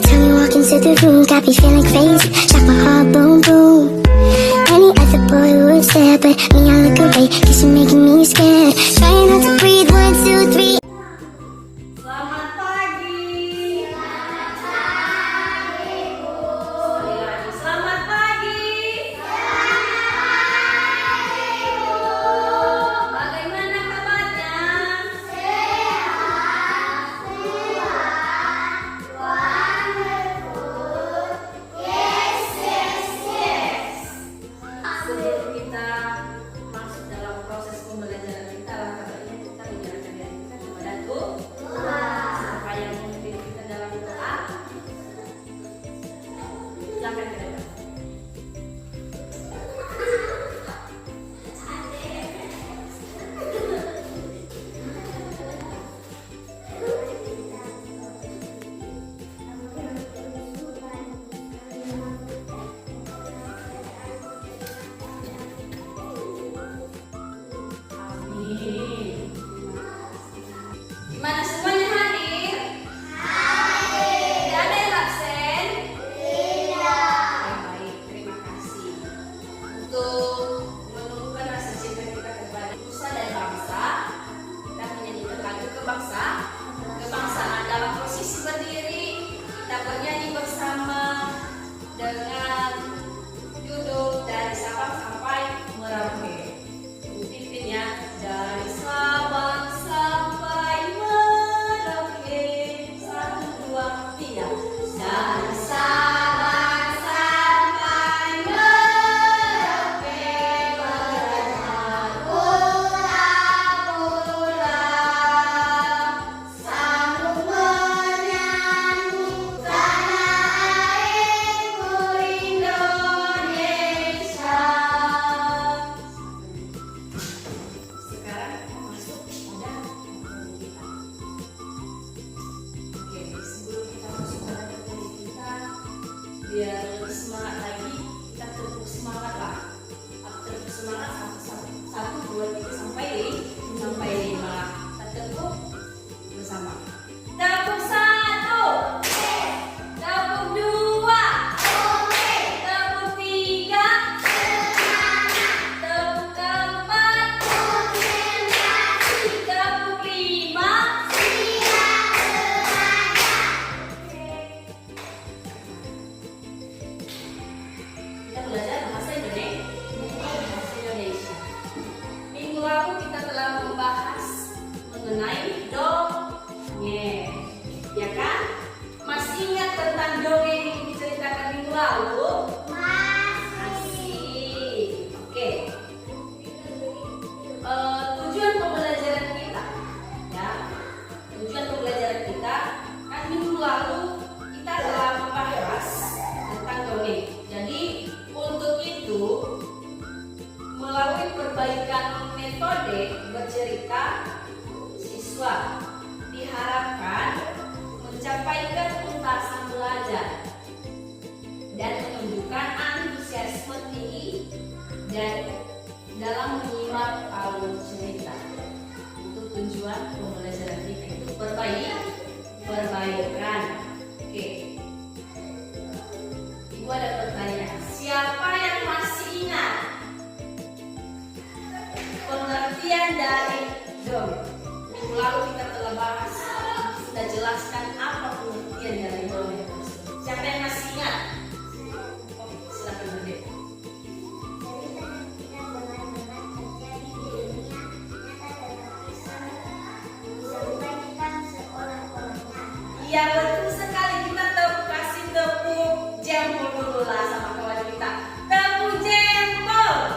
time you walk into the room, got me feeling crazy, shock my heart, boom, boom. Any other boy would stare, but me, I look away, cause you're making me scared. Trying not to breathe, 1, 2, 3. Selamat pagi. Selamat pagi, Bu. Sekali lagi, selamat pagi. Selamat pagi, Bu. Bagaimana kabarnya? Sehat, wonderful. Yes, yes, yes. Sebelum kita masuk dalam proses pembelajaran kita, langkah-langkahnya kita menyerahkan diri kita kepada Tuhan. Siapa yang memimpin kita dalam doa? Silakan ke depan. Amin. Gimana semuanya hadir? Hadir. Tidak ada yang absen? Tidak. Baik, terima kasih. Untuk menumbuhkan rasa cinta kita kepada nusa dan bangsa, kita menyanyikan lagu kebangsaan dalam posisi berdiri. Kita bernyanyi bersama dengan judul dari Sabang sampai Merauke. Pimpinnya dari Sabang sampai Merauke. 1, 2, 3. Dari Sabang sampai Merauke, berenang pulau-pulau, sambung menyanyi tanah airku Indonesia. Sekarang kita masuk pada materi kita. Oke, sebelum kita masuk pada materi kita, biar lebih semangat lagi, kita tepuk semangat lah. Aku tepuk semangat 1, 2, 3 sampai 5. Kita tepuk bersama. Tepuk 1, tepuk 2, tepuk 3, tepuk 4, tepuk 5. Kita belajar bahasa Indonesia. Minggu lalu kita telah membahas mengenai dongeng, ya kan? Masih ingat tentang dongeng yang diceritakan minggu lalu? Masih. Oke. Tujuan pembelajaran kita, ya. Tujuan pembelajaran kita kan minggu lalu kita telah membahas tentang dongeng. Jadi untuk itu melalui perbaikan metode bercerita, siswa diharapkan mencapai ketuntasan belajar dan menunjukkan antusiasme tinggi dan dalam menyimak alur cerita. Untuk tujuan pembelajaran kita itu perbaikan. Oke. Ibu ada pertanyaan. Siapa yang masih ingat pengertian dari dongeng? Minggu lalu kita telah bahas, sudah jelaskan apa pengertian dari dongeng tersebut. Siapa yang masih ingat? Oke, silakan Budi. Iya betul sekali, kita kasih tepuk jempol dulu lah sama kawan kita. Tepuk jempol.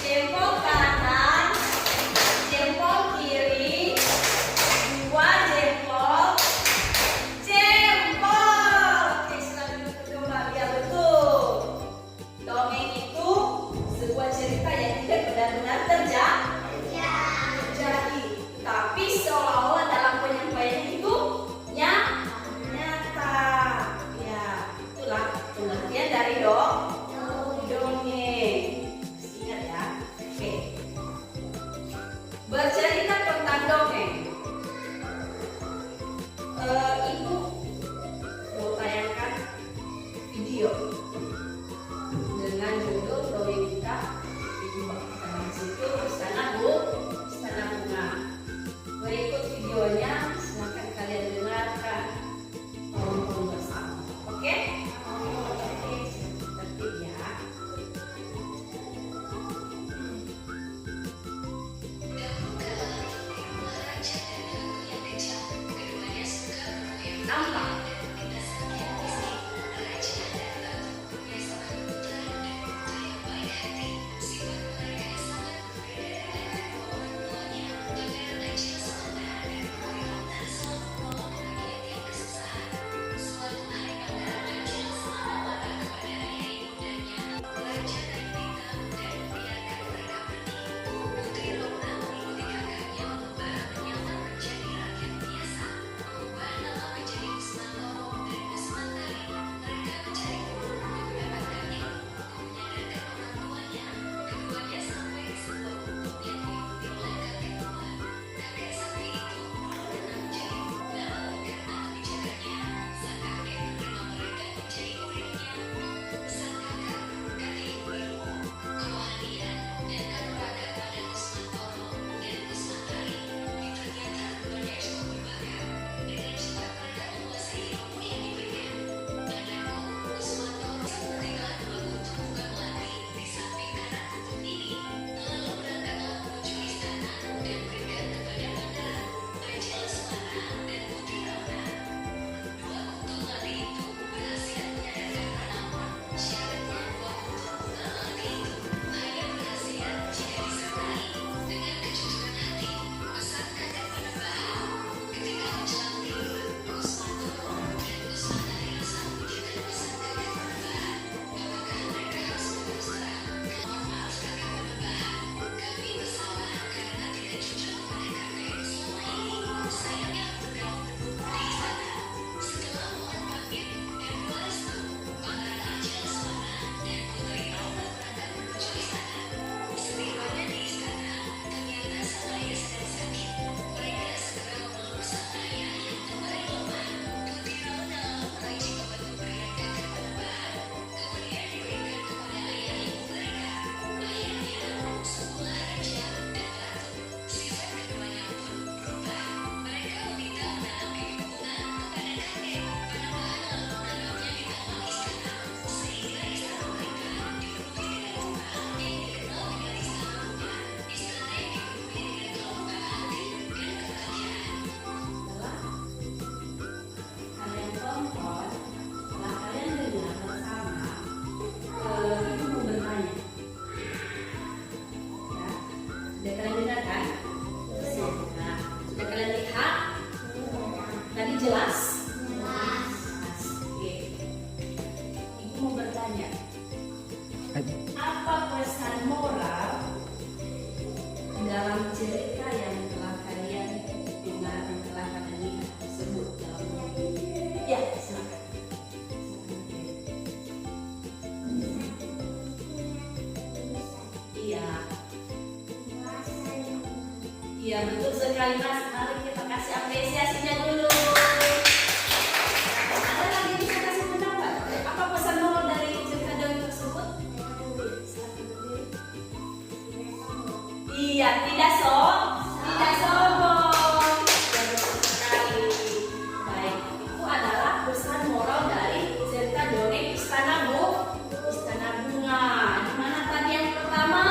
Jempol kanan, jempol kiri, 2 jempol, jempol. Oke, silakan duduk kembali. Ya betul. Dongeng itu sebuah cerita yang tidak benar-benar terjadi, tapi seolah-olah dalam penyampaian itu nyata. Ya, itulah sampah. Jelas? Oke. Ibu mau bertanya, apa pesan moral dalam cerita yang telah kalian dengar, yang telah kalian lihat tersebut? Ya, silakan. Iya. Iya, betul sekali Mas. Mari kita kasih apresiasinya dulu. Iya, tidak sombong. Ya, betul sekali. Baik, itu adalah pesan moral dari cerita dongeng Istana Bunga. Di mana tadi yang pertama?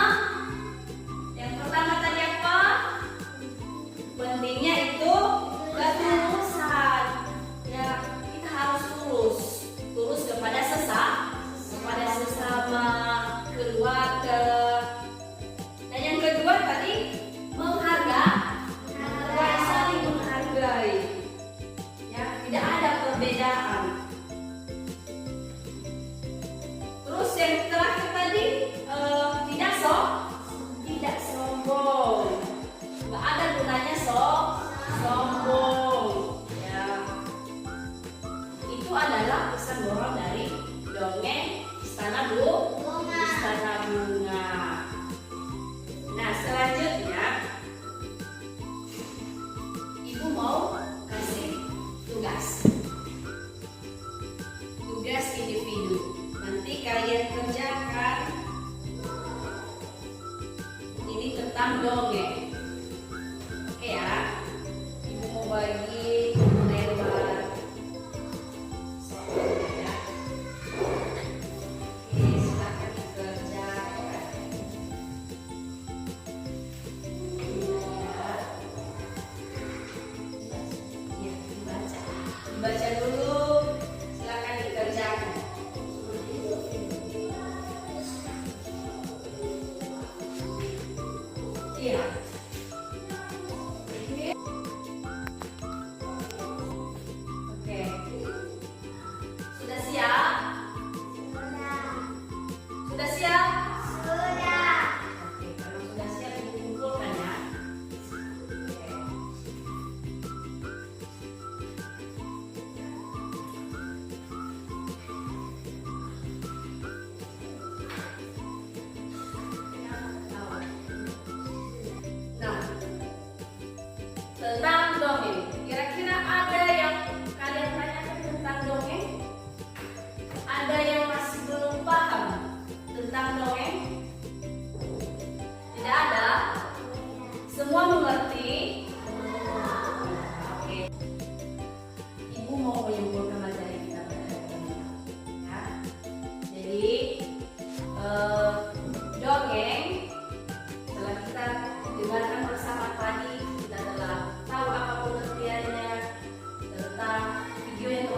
Yang pertama tadi apa? Pentingnya itu ketulusan. Ya, kita harus tulus kepada sesama, keluarga. Dan yang kedua tadi saling menghargai. Ya, tidak ada perbedaan. Terus yang terakhir tadi tidak sombong. Nggak ada gunanya sombong. Ya, itu adalah pesan moral dari dongeng Istana Bunga. Nah, selanjutnya Ibu mau kasih tugas individu. Nanti kalian kerjakan ini tentang dongeng. Oke ya, Ibu mau bagi lewat soal ya. Oke, silakan dikerjakan.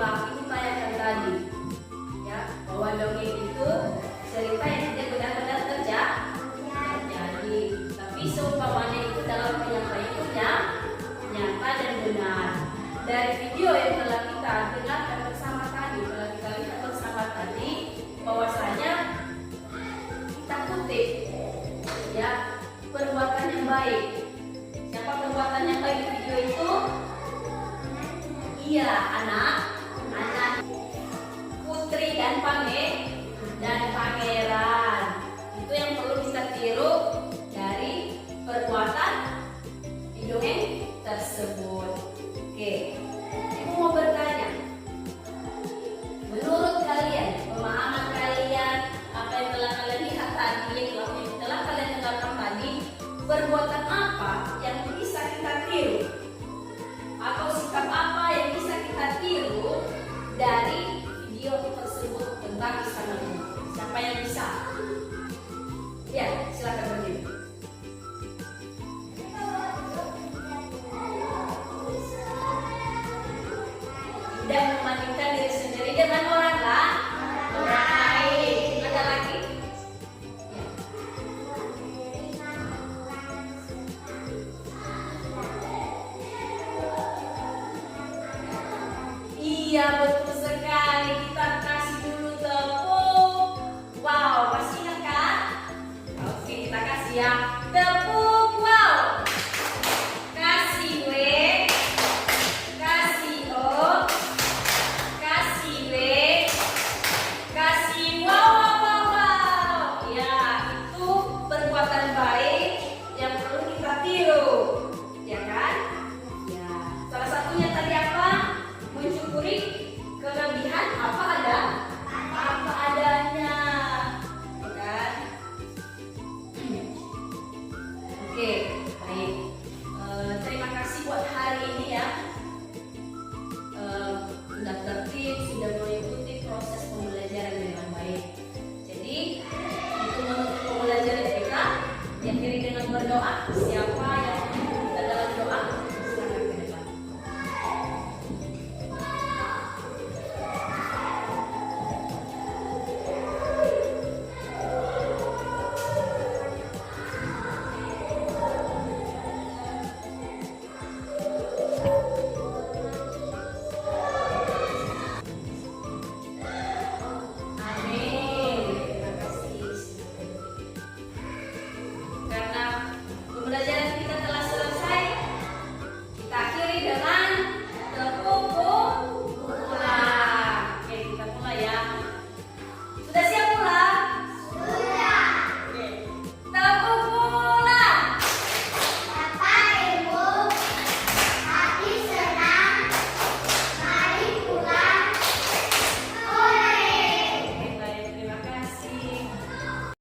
telah ini tayangkan tadi, ya, bahwa dongeng itu cerita yang tidak benar-benar terjadi, tapi seumpamanya itu dalam penyampaian itu nyata dan benar. Dari video yang telah kita dengarkan bersama tadi, telah kita lihat bersama tadi, bahwasanya kita kutip, ya, perbuatan yang baik. Siapa perbuatan yang baik di video itu? Iya, anak putri dan pangeran. Itu yang perlu kita tiru dari perbuatan di dongeng tersebut. Oke, ibu mau bertanya, menurut kalian, pemahaman kalian, apa yang telah kalian lihat tadi, yang telah kalian dengarkan tadi, perbuatan apa yang bisa kita tiru? Atau sikap apa yang bisa kita tiru dari video tersebut tentang kisah Nabi? Siapa yang bisa? Ya, silakan berdiri. Dan membandingkan diri sendiri dengan orang lain. Ada lagi? Ya. Iya, betul